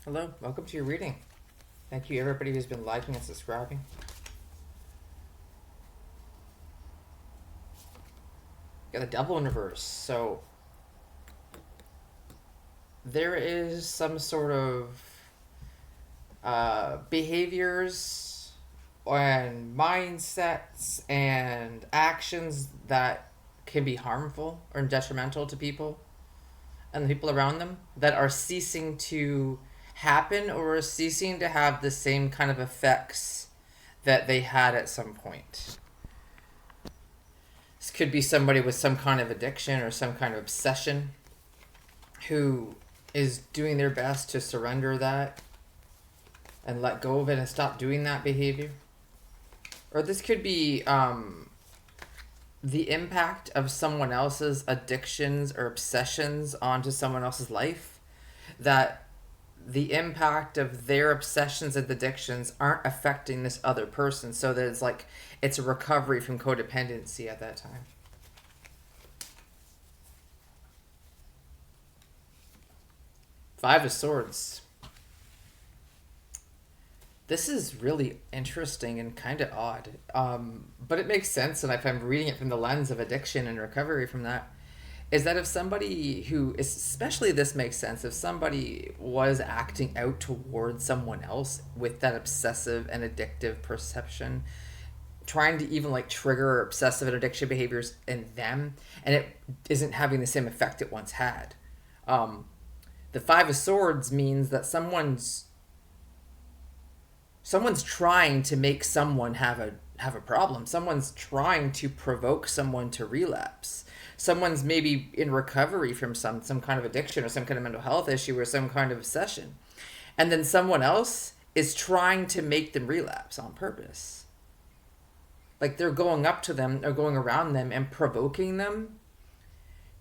Hello, welcome to your reading. Thank you everybody who's been liking and subscribing. Got the devil in reverse. So there is some sort of behaviors and mindsets and actions that can be harmful or detrimental to people and the people around them that are ceasing to happen or ceasing to have the same kind of effects that they had at some point. This could be somebody with some kind of addiction or some kind of obsession who is doing their best to surrender that and let go of it and stop doing that behavior. Or this could be the impact of someone else's addictions or obsessions onto someone else's life, that the impact of their obsessions and addictions aren't affecting this other person, so that it's a recovery from codependency at that time. Five of Swords. This is really interesting and kind of odd, but it makes sense, and if I'm reading it from the lens of addiction and recovery from that, is that if somebody who, especially this makes sense, if somebody was acting out towards someone else with that obsessive and addictive perception, trying to even trigger obsessive and addiction behaviors in them, and it isn't having the same effect it once had. The Five of Swords means that someone's trying to make someone have a problem. Someone's trying to provoke someone to relapse. Someone's maybe in recovery from some kind of addiction or some kind of mental health issue or some kind of obsession. And then someone else is trying to make them relapse on purpose. Like they're going up to them or going around them and provoking them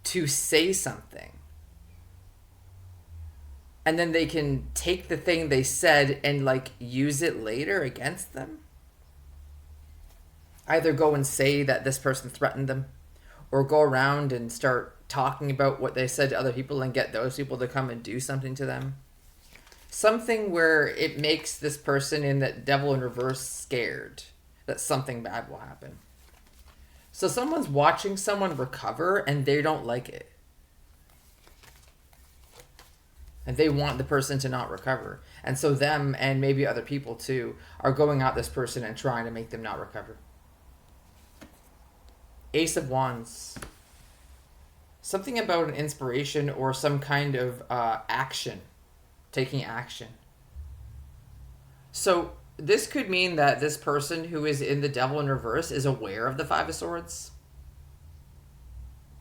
to say something. And then they can take the thing they said and use it later against them. Either go and say that this person threatened them, or go around and start talking about what they said to other people and get those people to come and do something to them. Something where it makes this person in that devil in reverse scared that something bad will happen. So someone's watching someone recover and they don't like it. And they want the person to not recover. And so them, and maybe other people too, are going at this person and trying to make them not recover. Ace of Wands. Something about an inspiration or some kind of action. Taking action. So this could mean that this person who is in the devil in reverse is aware of the Five of Swords.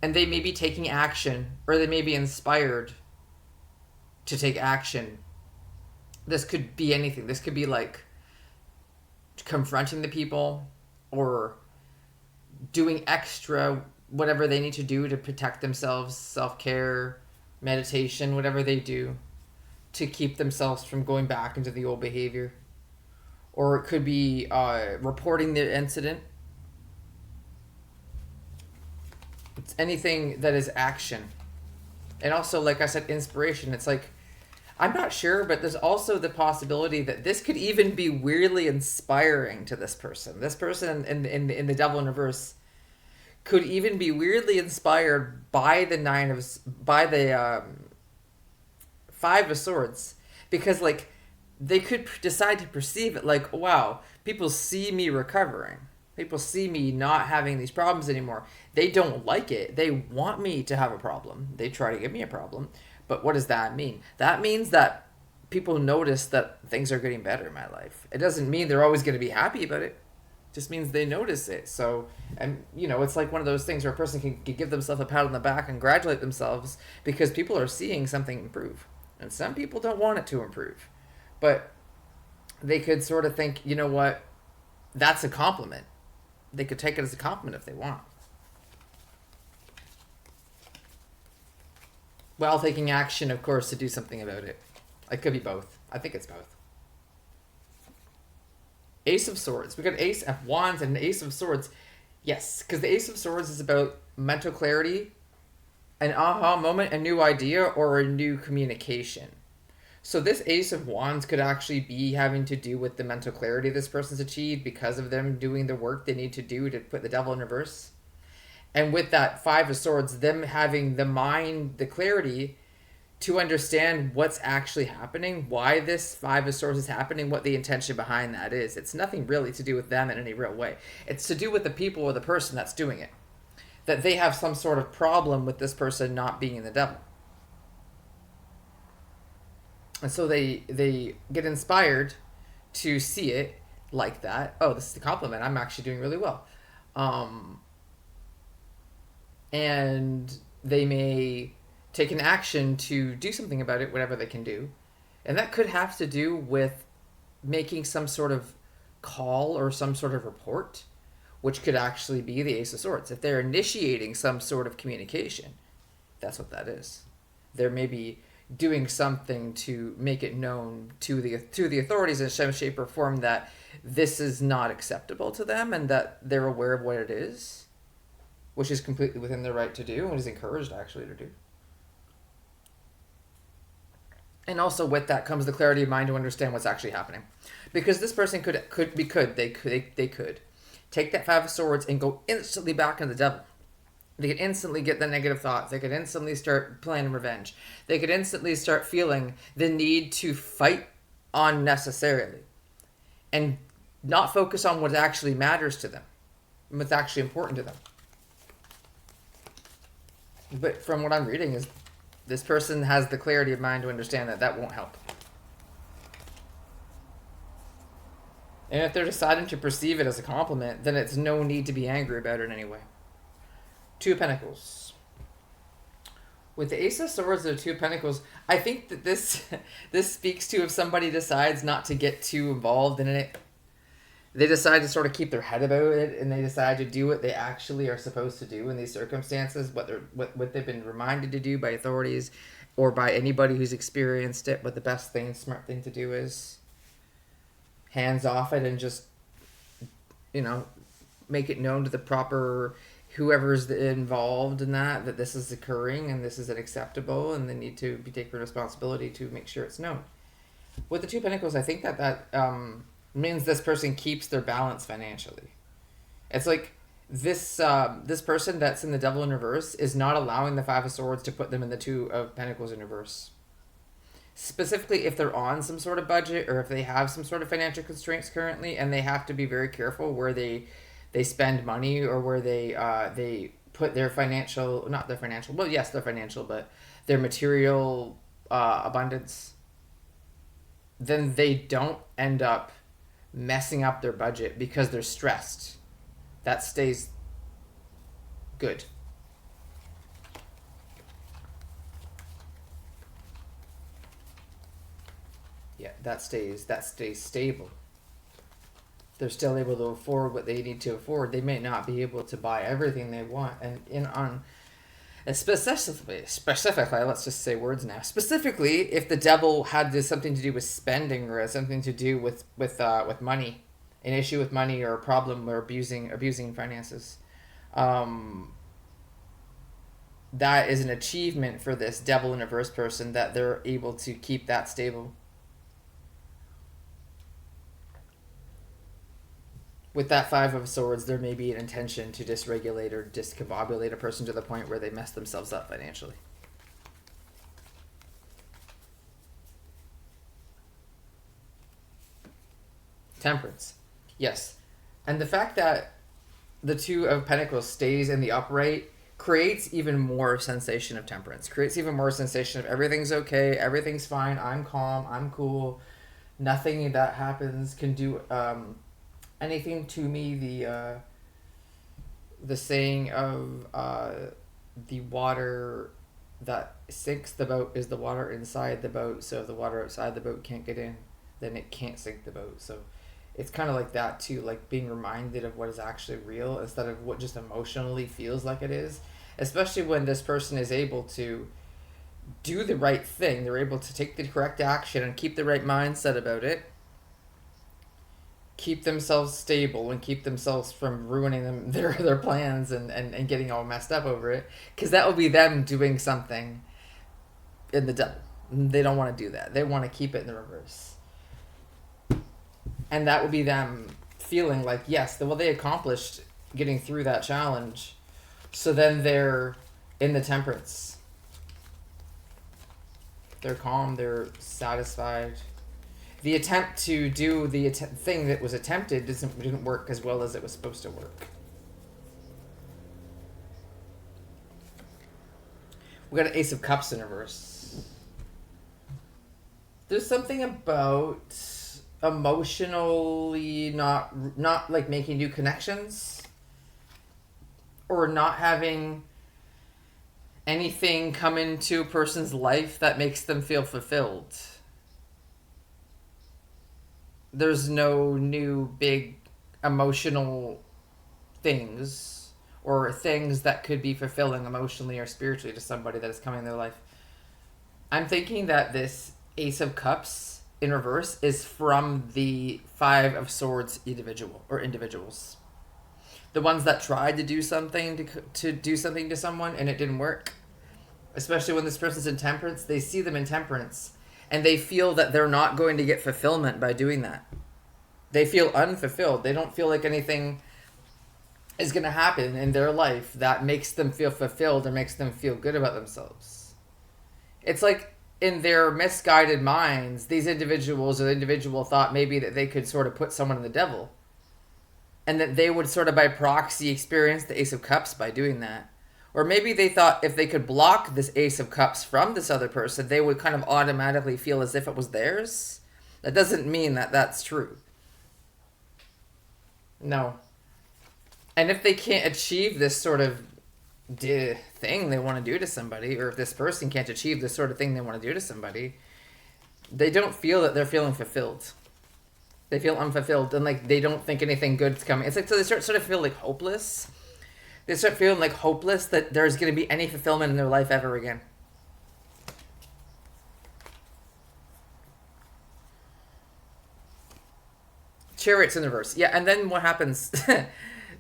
And they may be taking action, or they may be inspired to take action. This could be anything. This could be confronting the people or doing extra whatever they need to do to protect themselves, self-care, meditation, whatever they do to keep themselves from going back into the old behavior. Or it could be reporting the incident. It's anything that is action. And also, like I said, inspiration. It's I'm not sure, but there's also the possibility that this could even be weirdly inspiring to this person. This person in the devil in reverse could even be weirdly inspired by the Five of Swords, because they could decide to perceive it wow, people see me recovering. People see me not having these problems anymore. They don't like it. They want me to have a problem. They try to give me a problem. But what does that mean? That means that people notice that things are getting better in my life. It doesn't mean they're always going to be happy about it. It just means they notice it. So, and it's like one of those things where a person can give themselves a pat on the back and congratulate themselves because people are seeing something improve. And some people don't want it to improve. But they could sort of think, you know what, that's a compliment. They could take it as a compliment if they want. While taking action, of course, to do something about it. It could be both. I think it's both. Ace of Swords. We got Ace of Wands and Ace of Swords. Yes, because the Ace of Swords is about mental clarity, an aha moment, a new idea, or a new communication. So this Ace of Wands could actually be having to do with the mental clarity this person's achieved because of them doing the work they need to do to put the devil in reverse. And with that Five of Swords, them having the mind, the clarity to understand what's actually happening, why this Five of Swords is happening, what the intention behind that is. It's nothing really to do with them in any real way. It's to do with the people or the person that's doing it. That they have some sort of problem with this person not being the devil. And so they get inspired to see it like that. Oh, this is the compliment. I'm actually doing really well. And they may take an action to do something about it, whatever they can do. And that could have to do with making some sort of call or some sort of report, which could actually be the Ace of Swords. If they're initiating some sort of communication, that's what that is. They're maybe doing something to make it known to the authorities in some shape or form that this is not acceptable to them and that they're aware of what it is, which is completely within their right to do and is encouraged actually to do. And also with that comes the clarity of mind to understand what's actually happening, because this person could take that Five of Swords and go instantly back in the devil. They could instantly get the negative thoughts. They could instantly start planning revenge. They could instantly start feeling the need to fight unnecessarily and not focus on what actually matters to them, what's actually important to them. But from what I'm reading is this person has the clarity of mind to understand that that won't help. And if they're deciding to perceive it as a compliment, then it's no need to be angry about it anyway. Two of Pentacles. With the Ace of Swords and the Two of Pentacles, I think that this speaks to if somebody decides not to get too involved in it. They decide to sort of keep their head about it, and they decide to do what they actually are supposed to do in these circumstances, what they've been reminded to do by authorities or by anybody who's experienced it. But the best thing, smart thing to do is hands off it and just, make it known to the proper whoever's involved in that this is occurring and this is unacceptable and they need to be taking responsibility to make sure it's known. With the Two of Pentacles, I think that means this person keeps their balance financially. It's like this person that's in the devil in reverse is not allowing the Five of Swords to put them in the Two of Pentacles in reverse. Specifically if they're on some sort of budget or if they have some sort of financial constraints currently, and they have to be very careful where they spend money or where they put their financial, not their financial, well, yes, their financial, but their material abundance, then they don't end up messing up their budget because they're stressed. That stays good. Yeah, that stays stable. They're still able to afford what they need to afford. They may not be able to buy everything they want, and specifically, let's just say words now. Specifically, if the devil had something to do with spending or something to do with money, an issue with money or a problem or abusing finances, that is an achievement for this devil in reverse person that they're able to keep that stable. With that Five of Swords, there may be an intention to dysregulate or discombobulate a person to the point where they mess themselves up financially. Temperance. Yes. And the fact that the Two of Pentacles stays in the upright creates even more sensation of temperance. Creates even more sensation of everything's okay, everything's fine, I'm calm, I'm cool, nothing that happens can do anything to me. The saying of the water that sinks the boat is the water inside the boat. So if the water outside the boat can't get in, then it can't sink the boat. So it's kind of like that too, like being reminded of what is actually real instead of what just emotionally feels like it is. Especially when this person is able to do the right thing, they're able to take the correct action and keep the right mindset about it, keep themselves stable and keep themselves from ruining their plans and getting all messed up over it, because that will be them doing something in the devil. They don't want to do that. They want to keep it in the reverse. And that would be them feeling like, yes, well, they accomplished getting through that challenge. So then they're in the temperance. They're calm, they're satisfied. The attempt to do the thing that was attempted didn't work as well as it was supposed to work. We got an Ace of Cups in reverse. There's something about emotionally not like making new connections, or not having anything come into a person's life that makes them feel fulfilled. There's no new big emotional things or things that could be fulfilling emotionally or spiritually to somebody that is coming in their life. I'm thinking that this Ace of Cups in reverse is from the Five of Swords individuals. The ones that tried to do something to someone and it didn't work. Especially when this person's in temperance, they see them in temperance and they feel that they're not going to get fulfillment by doing that. They feel unfulfilled. They don't feel like anything is going to happen in their life that makes them feel fulfilled or makes them feel good about themselves. It's like in their misguided minds, these individuals or the individual thought maybe that they could sort of put someone in the devil. And that they would sort of by proxy experience the Ace of Cups by doing that. Or maybe they thought if they could block this Ace of Cups from this other person, they would kind of automatically feel as if it was theirs. That doesn't mean that that's true. No. And if they can't achieve this sort of thing they want to do to somebody, or if this person can't achieve this sort of thing they want to do to somebody, they don't feel that they're feeling fulfilled. They feel unfulfilled, and like they don't think anything good's coming. It's like, so they sort of feel like hopeless. They start feeling like hopeless that there's going to be any fulfillment in their life ever again. Chariots in the reverse. Yeah, and then what happens?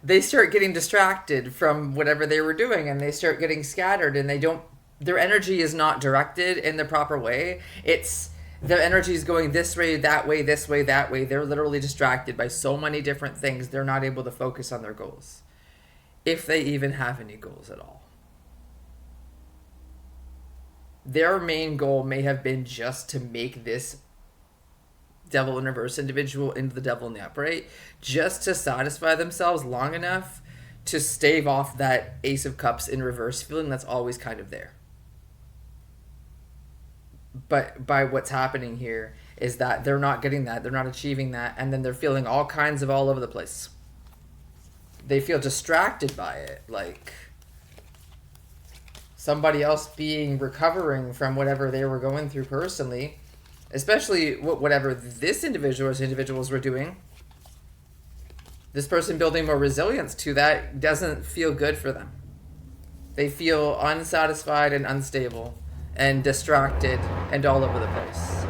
They start getting distracted from whatever they were doing, and they start getting scattered, and their energy is not directed in the proper way. Their energy is going this way, that way, this way, that way. They're literally distracted by so many different things. They're not able to focus on their goals. If they even have any goals at all. Their main goal may have been just to make this devil in reverse individual into the devil in the upright, just to satisfy themselves long enough to stave off that Ace of Cups in reverse feeling that's always kind of there. But by what's happening here is that they're not getting that, they're not achieving that, and then they're feeling all kinds of all over the place. They feel distracted by it, like somebody else recovering from whatever they were going through personally, especially whatever this individuals were doing. This person building more resilience to that doesn't feel good for them. They feel unsatisfied and unstable and distracted and all over the place.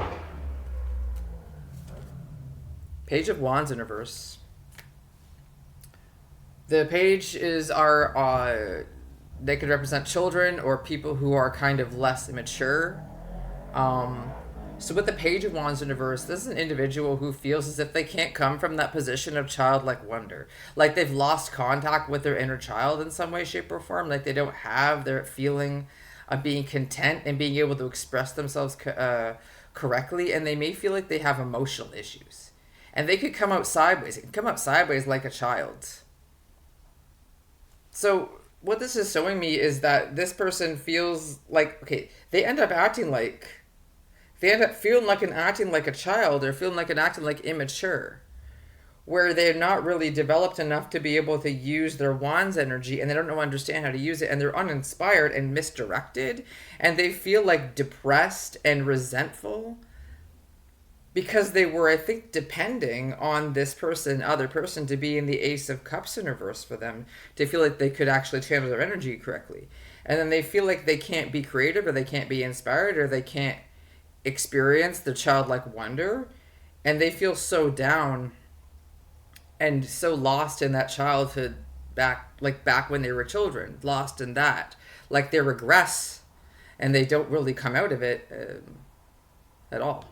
Page of Wands in reverse. The page is they could represent children or people who are kind of less immature. So with the Page of Wands in reverse, this is an individual who feels as if they can't come from that position of childlike wonder. Like they've lost contact with their inner child in some way, shape, or form. Like they don't have their feeling of being content and being able to express themselves correctly. And they may feel like they have emotional issues. And they could come out sideways. It can come out sideways like a child. So what this is showing me is that this person feels like, okay, they end up feeling like and acting like a child, or feeling like and acting like immature, where they're not really developed enough to be able to use their wands energy, and they don't understand how to use it, and they're uninspired and misdirected, and they feel like depressed and resentful because they were, I think, depending on this other person to be in the Ace of Cups in reverse for them to feel like they could actually channel their energy correctly. And then they feel like they can't be creative, or they can't be inspired, or they can't experience the childlike wonder. And they feel so down and so lost in that childhood back when they were children, lost in that. Like they regress and they don't really come out of it. at all.